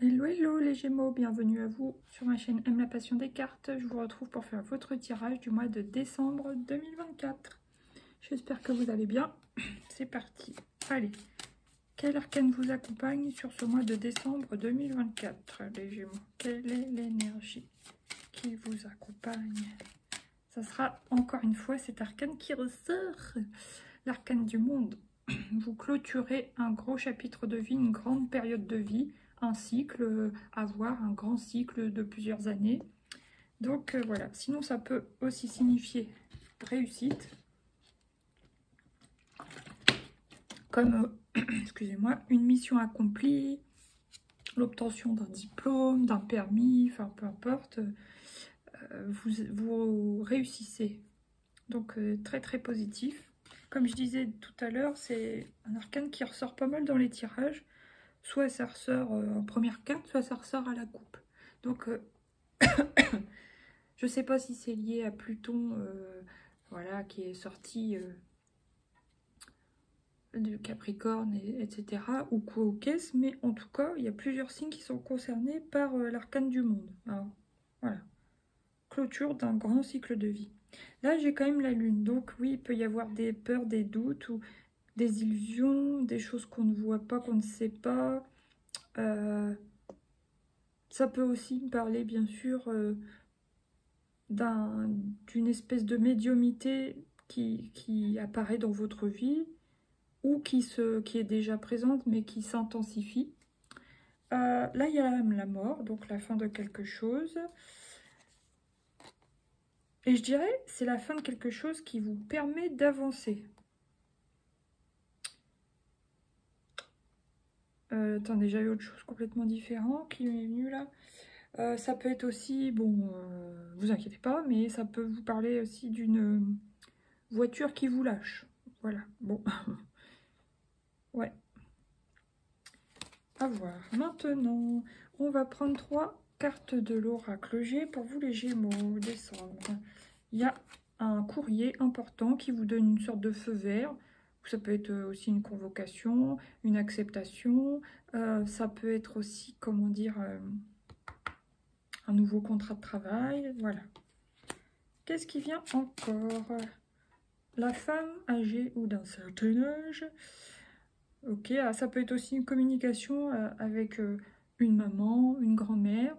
Hello hello les Gémeaux, bienvenue à vous sur ma chaîne Aime la passion des cartes. Je vous retrouve pour faire votre tirage du mois de décembre 2024. J'espère que vous allez bien. C'est parti. Allez, quel arcane vous accompagne sur ce mois de décembre 2024 les Gémeaux? Quelle est l'énergie qui vous accompagne? Ça sera encore une fois cet arcane qui ressort, l'arcane du monde. Vous clôturez un gros chapitre de vie, une grande période de vie, un cycle, avoir un grand cycle de plusieurs années. Donc voilà, sinon ça peut aussi signifier réussite, comme, excusez-moi, une mission accomplie, l'obtention d'un diplôme, d'un permis, enfin peu importe, vous réussissez. Donc très très positif. Comme je disais tout à l'heure, c'est un arcane qui ressort pas mal dans les tirages. Soit ça ressort en première carte, soit ça ressort à la coupe. Donc, je ne sais pas si c'est lié à Pluton, voilà, qui est sorti du Capricorne, etc. Ou quoi ou qu'est-ce, mais en tout cas, il y a plusieurs signes qui sont concernés par l'arcane du monde. Alors, voilà. Clôture d'un grand cycle de vie. Là, j'ai quand même la Lune. Donc, oui, il peut y avoir des peurs, des doutes, ou des illusions, des choses qu'on ne voit pas, qu'on ne sait pas. Ça peut aussi me parler, bien sûr, d'une espèce de médiumnité qui apparaît dans votre vie ou qui est déjà présente mais qui s'intensifie. Là, il y a la mort, donc la fin de quelque chose. Et je dirais, c'est la fin de quelque chose qui vous permet d'avancer. Attendez, j'avais autre chose complètement différent qui m'est venu là. Ça peut être aussi, bon, vous inquiétez pas, mais ça peut vous parler aussi d'une voiture qui vous lâche. Voilà, bon. Ouais. À voir. Maintenant, on va prendre 3 cartes de l'oracle G pour vous les Gémeaux, décembre. Il y a un courrier important qui vous donne une sorte de feu vert. Ça peut être aussi une convocation, une acceptation. Ça peut être aussi, comment dire, un nouveau contrat de travail. Voilà. Qu'est-ce qui vient encore? La femme âgée ou d'un certain âge. Ok, ça peut être aussi une communication avec une maman, une grand-mère.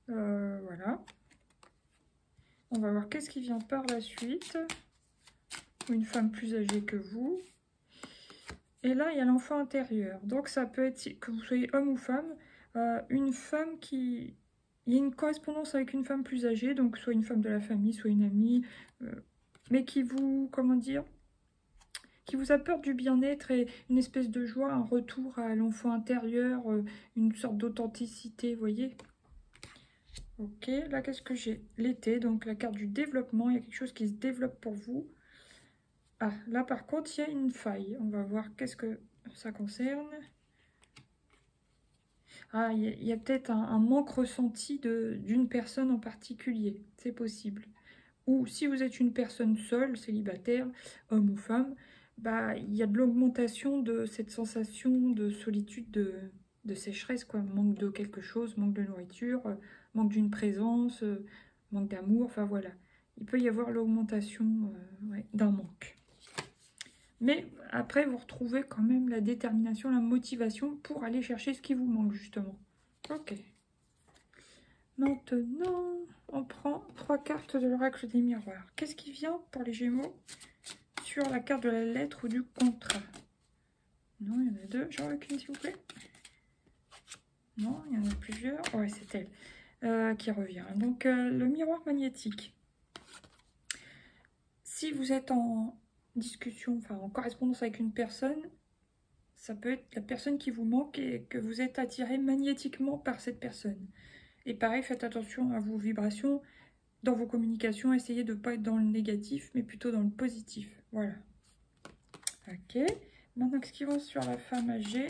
Voilà. On va voir qu'est-ce qui vient par la suite. Une femme plus âgée que vous. Et là, il y a l'enfant intérieur. Donc, ça peut être, que vous soyez homme ou femme, une femme qui... Il y a une correspondance avec une femme plus âgée, donc soit une femme de la famille, soit une amie, mais qui vous, comment dire, qui vous apporte du bien-être et une espèce de joie, un retour à l'enfant intérieur, une sorte d'authenticité, vous voyez. Ok, là qu'est-ce que j'ai? L'été, donc la carte du développement, il y a quelque chose qui se développe pour vous. Ah, là par contre, il y a une faille. On va voir qu'est-ce que ça concerne. Ah, il y a peut-être un manque ressenti d'une personne en particulier, c'est possible. Ou si vous êtes une personne seule, célibataire, homme ou femme, bah, il y a de l'augmentation de cette sensation de solitude, de sécheresse, quoi. Manque de quelque chose, manque de nourriture, manque d'une présence, manque d'amour, enfin voilà. Il peut y avoir l'augmentation ouais, d'un manque. Mais après, vous retrouvez quand même la détermination, la motivation pour aller chercher ce qui vous manque, justement. Ok. Maintenant, on prend 3 cartes de l'oracle des miroirs. Qu'est-ce qui vient pour les Gémeaux sur la carte de la lettre ou du contrat? Non, il y en a 2. J'en veux qu'une, s'il vous plaît. Non, il y en a plusieurs. Ouais, c'est elle qui revient. Donc, le miroir magnétique. Si vous êtes en discussion, enfin en correspondance avec une personne, ça peut être la personne qui vous manque et que vous êtes attiré magnétiquement par cette personne. Et pareil, faites attention à vos vibrations. Dans vos communications, essayez de ne pas être dans le négatif, mais plutôt dans le positif. Voilà. Ok. Maintenant, qu'est-ce qui va sur la femme âgée?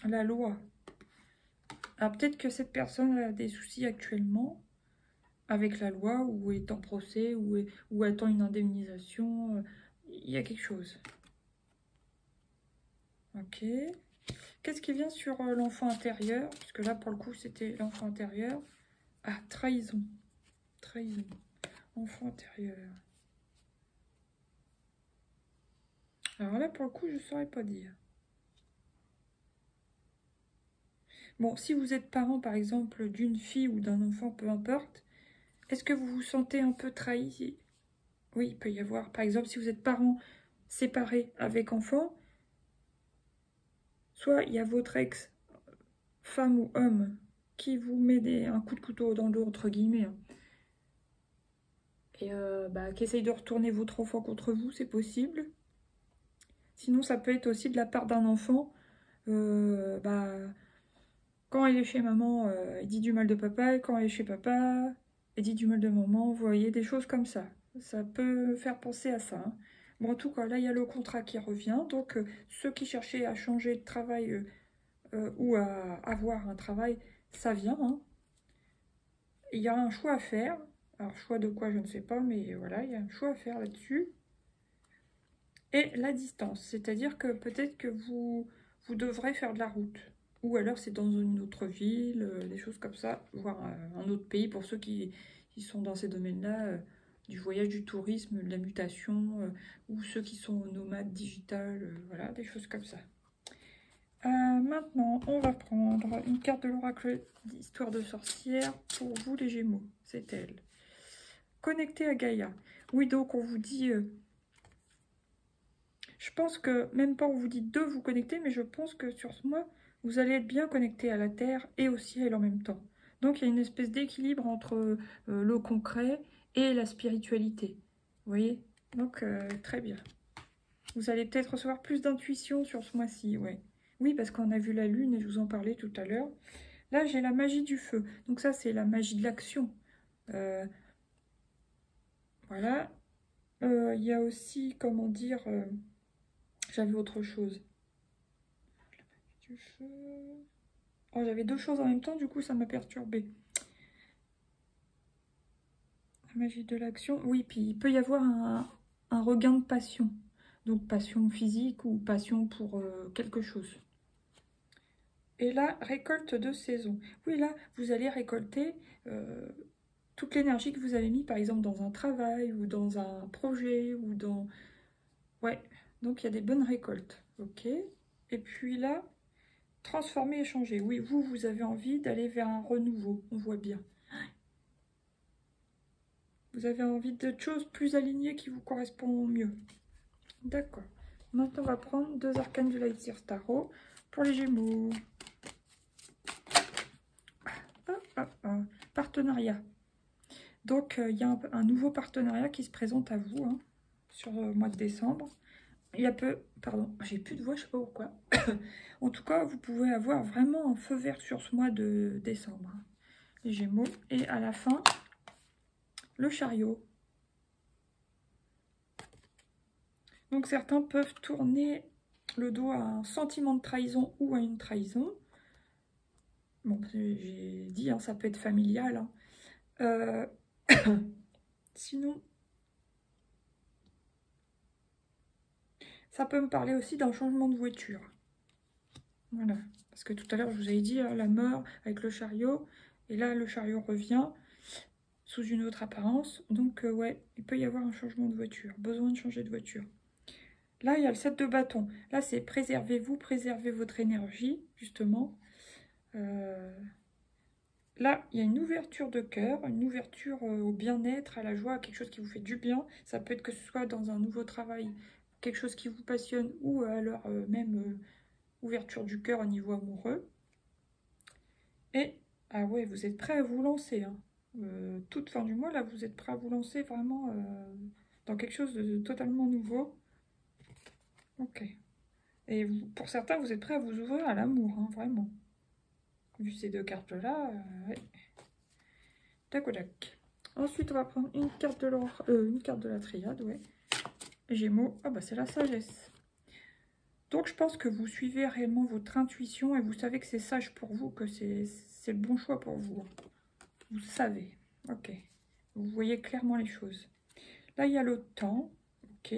La loi. Alors, peut-être que cette personne a des soucis actuellement avec la loi, ou est en procès, ou attend une indemnisation. Il y a quelque chose. Ok. Qu'est-ce qui vient sur l'enfant intérieur? Puisque là, pour le coup, c'était l'enfant intérieur. Ah, trahison. Trahison. Enfant intérieur. Alors là, pour le coup, je ne saurais pas dire. Bon, si vous êtes parent, par exemple, d'une fille ou d'un enfant, peu importe, est-ce que vous vous sentez un peu trahi? Oui, il peut y avoir, par exemple, si vous êtes parent séparé avec enfant, soit il y a votre ex, femme ou homme, qui vous met un coup de couteau dans le dos, entre guillemets, hein, et qui essaye de retourner votre enfant contre vous, c'est possible. Sinon, ça peut être aussi de la part d'un enfant, quand il est chez maman, il dit du mal de papa, et quand il est chez papa, il dit du mal de maman, vous voyez, des choses comme ça. Ça peut faire penser à ça, hein. Bon, en tout cas, là, il y a le contrat qui revient, donc ceux qui cherchaient à changer de travail ou à avoir un travail, ça vient, hein. Il y a un choix à faire. Alors, choix de quoi, je ne sais pas, mais voilà, il y a un choix à faire là-dessus. Et la distance, c'est-à-dire que peut-être que vous devrez faire de la route. Ou alors c'est dans une autre ville, des choses comme ça, voire un autre pays pour ceux qui sont dans ces domaines-là, du voyage, du tourisme, de la mutation, ou ceux qui sont nomades digitales, voilà, des choses comme ça. Maintenant, on va prendre une carte de l'oracle d'histoire de sorcière pour vous les Gémeaux, c'est elle. Connecté à Gaïa. Oui, donc on vous dit... je pense que, même pas on vous dit de vous connecter, mais je pense que sur ce mois, vous allez être bien connecté à la Terre et au ciel en même temps. Donc il y a une espèce d'équilibre entre le concret et la spiritualité. Vous voyez? Donc très bien. Vous allez peut-être recevoir plus d'intuition sur ce mois-ci, ouais. Oui, parce qu'on a vu la lune et je vous en parlais tout à l'heure. Là, j'ai la magie du feu. Donc ça, c'est la magie de l'action. Voilà. Il y a aussi, comment dire... j'avais autre chose. Du feu... Oh, j'avais deux choses en même temps, du coup, ça m'a perturbée. La magie de l'action. Oui, puis il peut y avoir un regain de passion. Donc, passion physique ou passion pour quelque chose. Et là, récolte de saison. Oui, là, vous allez récolter toute l'énergie que vous avez mis, par exemple, dans un travail ou dans un projet ou dans... Ouais, donc il y a des bonnes récoltes. Ok. Et puis là, transformer et changer. Oui, vous avez envie d'aller vers un renouveau, on voit bien. Vous avez envie de choses plus alignées qui vous correspondent mieux. D'accord. Maintenant, on va prendre deux arcanes du Lightyear Tarot pour les Gémeaux. Partenariat. Donc, il y a un nouveau partenariat qui se présente à vous hein, sur le mois de décembre. Il y a peu... Pardon, j'ai plus de voix, je sais pas pourquoi. En tout cas, vous pouvez avoir vraiment un feu vert sur ce mois de décembre. Les Gémeaux. Et à la fin, le chariot. Donc, certains peuvent tourner le dos à un sentiment de trahison ou à une trahison. Bon, j'ai dit, hein, ça peut être familial. Hein. Sinon, ça peut me parler aussi d'un changement de voiture. Voilà. Parce que tout à l'heure, je vous avais dit la mort avec le chariot. Et là, le chariot revient sous une autre apparence. Donc, ouais, il peut y avoir un changement de voiture. Besoin de changer de voiture. Là, il y a le 7 de bâton. Là, c'est préservez-vous, préservez votre énergie, justement. Là, il y a une ouverture de cœur, une ouverture au bien-être, à la joie, à quelque chose qui vous fait du bien. Ça peut être que ce soit dans un nouveau travail, quelque chose qui vous passionne, ou alors même ouverture du cœur au niveau amoureux. Et, ah ouais, vous êtes prêt à vous lancer. Hein. Toute fin du mois, là, vous êtes prêt à vous lancer vraiment dans quelque chose de totalement nouveau. Ok. Et vous, pour certains, vous êtes prêt à vous ouvrir à l'amour, hein, vraiment. Vu ces deux cartes-là, ouais. Tac au tac. Ensuite, on va prendre une carte de la triade, ouais. Gémeaux, ah bah c'est la sagesse. Donc je pense que vous suivez réellement votre intuition et vous savez que c'est sage pour vous, que c'est le bon choix pour vous. Vous savez, ok. Vous voyez clairement les choses. Là, il y a le temps, ok.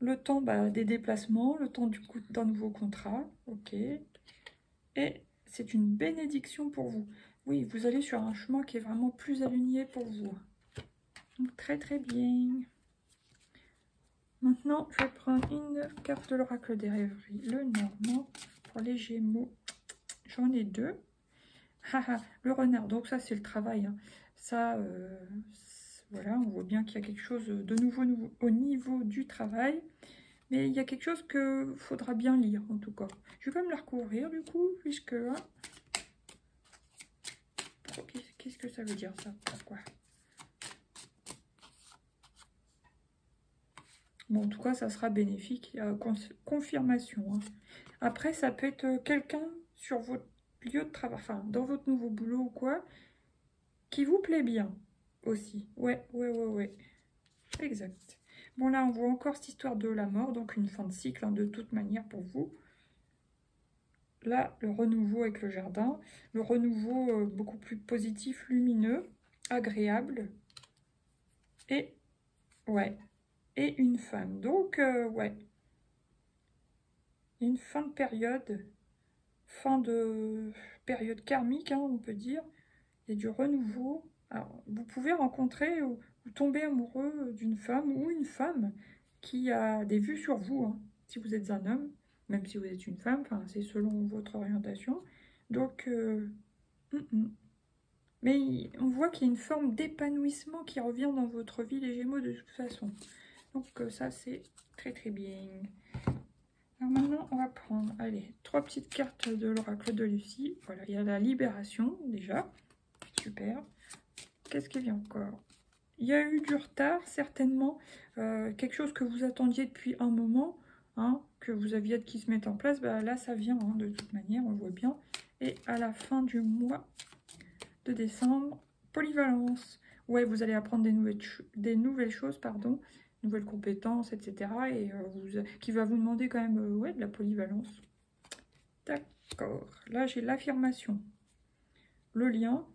le temps des déplacements, le temps d'un nouveau contrat. Ok. Et c'est une bénédiction pour vous. Oui, vous allez sur un chemin qui est vraiment plus aligné pour vous. Donc, très très bien. Maintenant, je vais prendre une carte de l'oracle des rêveries. Le Normand pour les Gémeaux. J'en ai deux. Le renard, donc ça c'est le travail. Hein. Ça, voilà, on voit bien qu'il y a quelque chose de nouveau au niveau du travail. Mais il y a quelque chose qu'il faudra bien lire en tout cas. Je vais quand même la recouvrir du coup, puisque... Hein, qu'est-ce que ça veut dire ça? Pourquoi? Bon, en tout cas, ça sera bénéfique. Confirmation. Hein. Après, ça peut être quelqu'un sur votre lieu de travail, enfin, dans votre nouveau boulot ou quoi, qui vous plaît bien aussi. Ouais. Exact. Bon, là, on voit encore cette histoire de la mort, donc une fin de cycle, hein, de toute manière pour vous. Là, le renouveau avec le jardin. Le renouveau beaucoup plus positif, lumineux, agréable. Et, ouais, et une femme. Donc, ouais. Une fin de période karmique, hein, on peut dire. Il y a du renouveau. Alors, vous pouvez rencontrer ou tomber amoureux d'une femme ou une femme qui a des vues sur vous, hein, si vous êtes un homme, même si vous êtes une femme, c'est selon votre orientation. Donc, mais on voit qu'il y a une forme d'épanouissement qui revient dans votre vie, les Gémeaux, de toute façon. Donc ça, c'est très très bien. Alors maintenant, on va prendre, allez, 3 petites cartes de l'oracle de Lucie. Voilà, il y a la libération, déjà. Super. Qu'est-ce qui vient encore? Il y a eu du retard, certainement. Quelque chose que vous attendiez depuis un moment, hein, que vous aviez hâte qui se mette en place. Là, ça vient, hein, de toute manière, on le voit bien. Et à la fin du mois de décembre, polyvalence. Ouais, vous allez apprendre des nouvelles choses, pardon, nouvelles compétences, etc. Et qui va vous demander quand même ouais, de la polyvalence. D'accord. Là, j'ai l'affirmation, le lien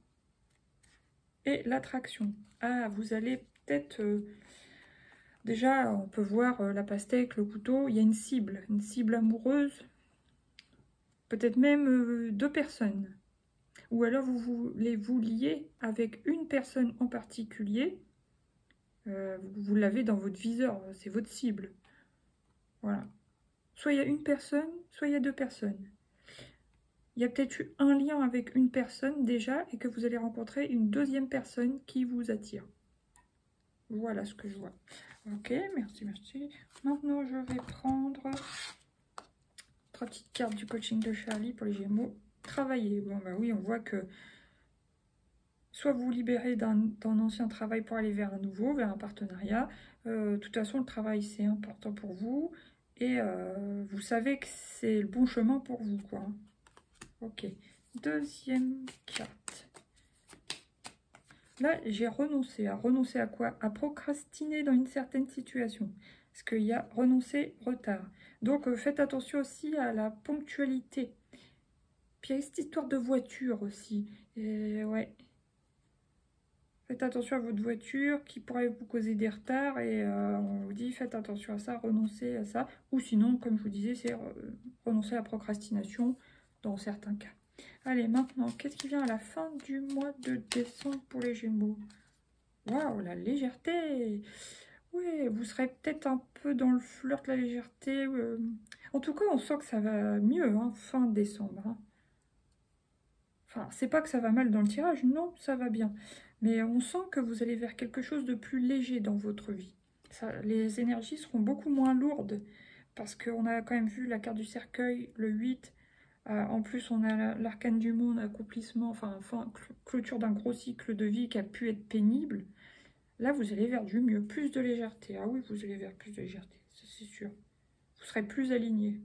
et l'attraction. Ah, vous allez peut-être... déjà, on peut voir la pastèque, le couteau. Il y a une cible amoureuse. Peut-être même 2 personnes. Ou alors vous voulez vous lier avec une personne en particulier. Vous l'avez dans votre viseur, c'est votre cible. Voilà. Soit il y a une personne, soit il y a 2 personnes. Il y a peut-être eu un lien avec une personne déjà et que vous allez rencontrer une deuxième personne qui vous attire. Voilà ce que je vois. Ok, merci. Maintenant, je vais prendre 3 petites cartes du coaching de Charlie pour les Gémeaux. Travailler. Bon, oui, on voit que soit vous vous libérez d'un ancien travail pour aller vers un nouveau, vers un partenariat. De toute façon, le travail, c'est important pour vous. Et vous savez que c'est le bon chemin pour vous, quoi. Ok. Deuxième carte. Là, j'ai renoncé. À renoncer à quoi? À procrastiner dans une certaine situation. Parce qu'il y a renoncer, retard. Donc, faites attention aussi à la ponctualité. Puis, il y a cette histoire de voiture aussi. Et, ouais. Faites attention à votre voiture qui pourrait vous causer des retards et on vous dit faites attention à ça, renoncez à ça. Ou sinon, comme je vous disais, c'est renoncer à la procrastination dans certains cas. Allez, maintenant, qu'est-ce qui vient à la fin du mois de décembre pour les Gémeaux? Waouh, la légèreté! Oui, vous serez peut-être un peu dans le flirt, la légèreté. En tout cas, on sent que ça va mieux, hein, fin décembre. Hein. Enfin, c'est pas que ça va mal dans le tirage, non, ça va bien. Mais on sent que vous allez vers quelque chose de plus léger dans votre vie. Les énergies seront beaucoup moins lourdes. Parce qu'on a quand même vu la carte du cercueil, le 8. En plus, on a l'arcane du monde, accomplissement, enfin, clôture d'un gros cycle de vie qui a pu être pénible. Là, vous allez vers du mieux, plus de légèreté. Ah oui, vous allez vers plus de légèreté, c'est sûr. Vous serez plus aligné.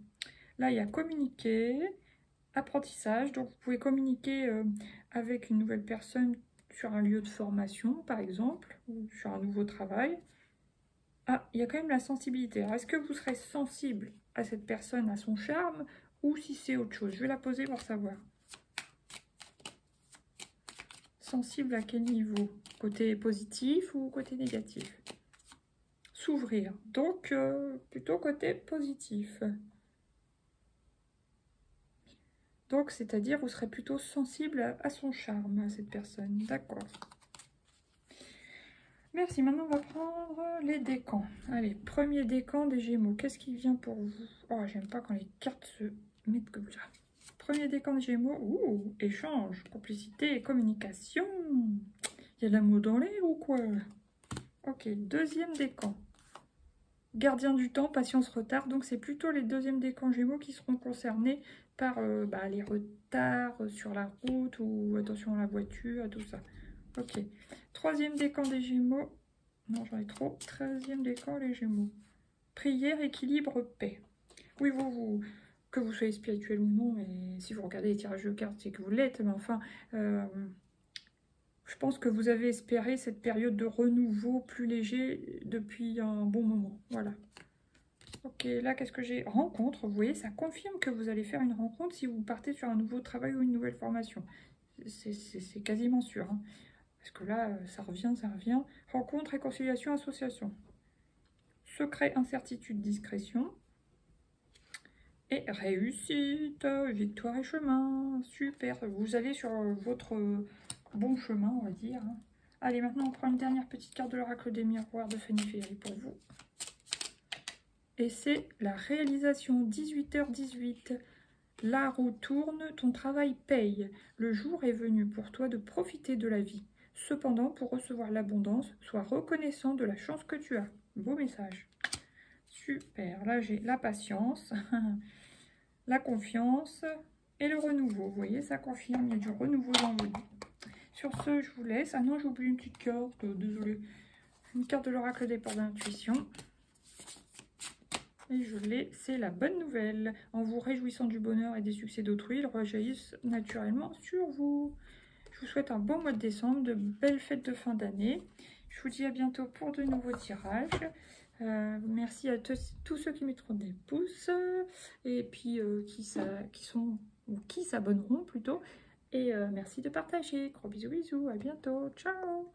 Là, il y a communiquer, apprentissage. Donc, vous pouvez communiquer avec une nouvelle personne sur un lieu de formation, par exemple, ou sur un nouveau travail. Ah, il y a quand même la sensibilité. Alors, est-ce que vous serez sensible à cette personne, à son charme, ou si c'est autre chose? Je vais la poser pour savoir. Sensible à quel niveau? Côté positif ou côté négatif? s'ouvrir. Donc, plutôt côté positif. Donc, c'est-à-dire, vous serez plutôt sensible à son charme, à cette personne. D'accord. Merci. Maintenant, on va prendre les décans. Allez, premier décan des Gémeaux. Qu'est-ce qui vient pour vous? Oh, j'aime pas quand les cartes se mettent comme ça. Premier décan des Gémeaux. Ouh, échange, complicité et communication. Il y a de l'amour dans l'air ou quoi? Ok, deuxième décan. Gardien du temps, patience, retard. Donc, c'est plutôt les deuxièmes décans Gémeaux qui seront concernés par les retards sur la route ou attention à la voiture, tout ça. Ok. Troisième décan des Gémeaux. Non, j'en ai trop. 13e décan, les Gémeaux. Prière, équilibre, paix. Oui, que vous soyez spirituel ou non, mais si vous regardez les tirages de cartes, c'est que vous l'êtes. Mais enfin, je pense que vous avez espéré cette période de renouveau plus léger depuis un bon moment. Voilà. Ok, là, qu'est-ce que j'ai? Rencontre, vous voyez, ça confirme que vous allez faire une rencontre si vous partez sur un nouveau travail ou une nouvelle formation. C'est quasiment sûr. Hein. Parce que là, ça revient, ça revient. Rencontre, réconciliation, association. Secret, incertitude, discrétion. Et réussite, victoire et chemin. Super, vous allez sur votre bon chemin, on va dire. Allez, maintenant, on prend une dernière petite carte de l'oracle des miroirs de Fanny Ferry pour vous. Et c'est la réalisation, 18h18. La roue tourne, ton travail paye. Le jour est venu pour toi de profiter de la vie. Cependant, pour recevoir l'abondance, sois reconnaissant de la chance que tu as. Beau message. Super. Là, j'ai la patience, la confiance et le renouveau. Vous voyez, ça confirme, il y a du renouveau dans vos vies. Sur ce, je vous laisse. Ah non, j'ai oublié une petite carte. Désolée. Une carte de l'oracle des portes d'intuition. Et je l'ai, c'est la bonne nouvelle. En vous réjouissant du bonheur et des succès d'autrui, ils rejaillissent naturellement sur vous. Je vous souhaite un bon mois de décembre, de belles fêtes de fin d'année. Je vous dis à bientôt pour de nouveaux tirages. Merci à tous ceux qui mettront des pouces et puis qui s'abonneront plutôt. Et merci de partager. Gros bisous, bisous, à bientôt. Ciao!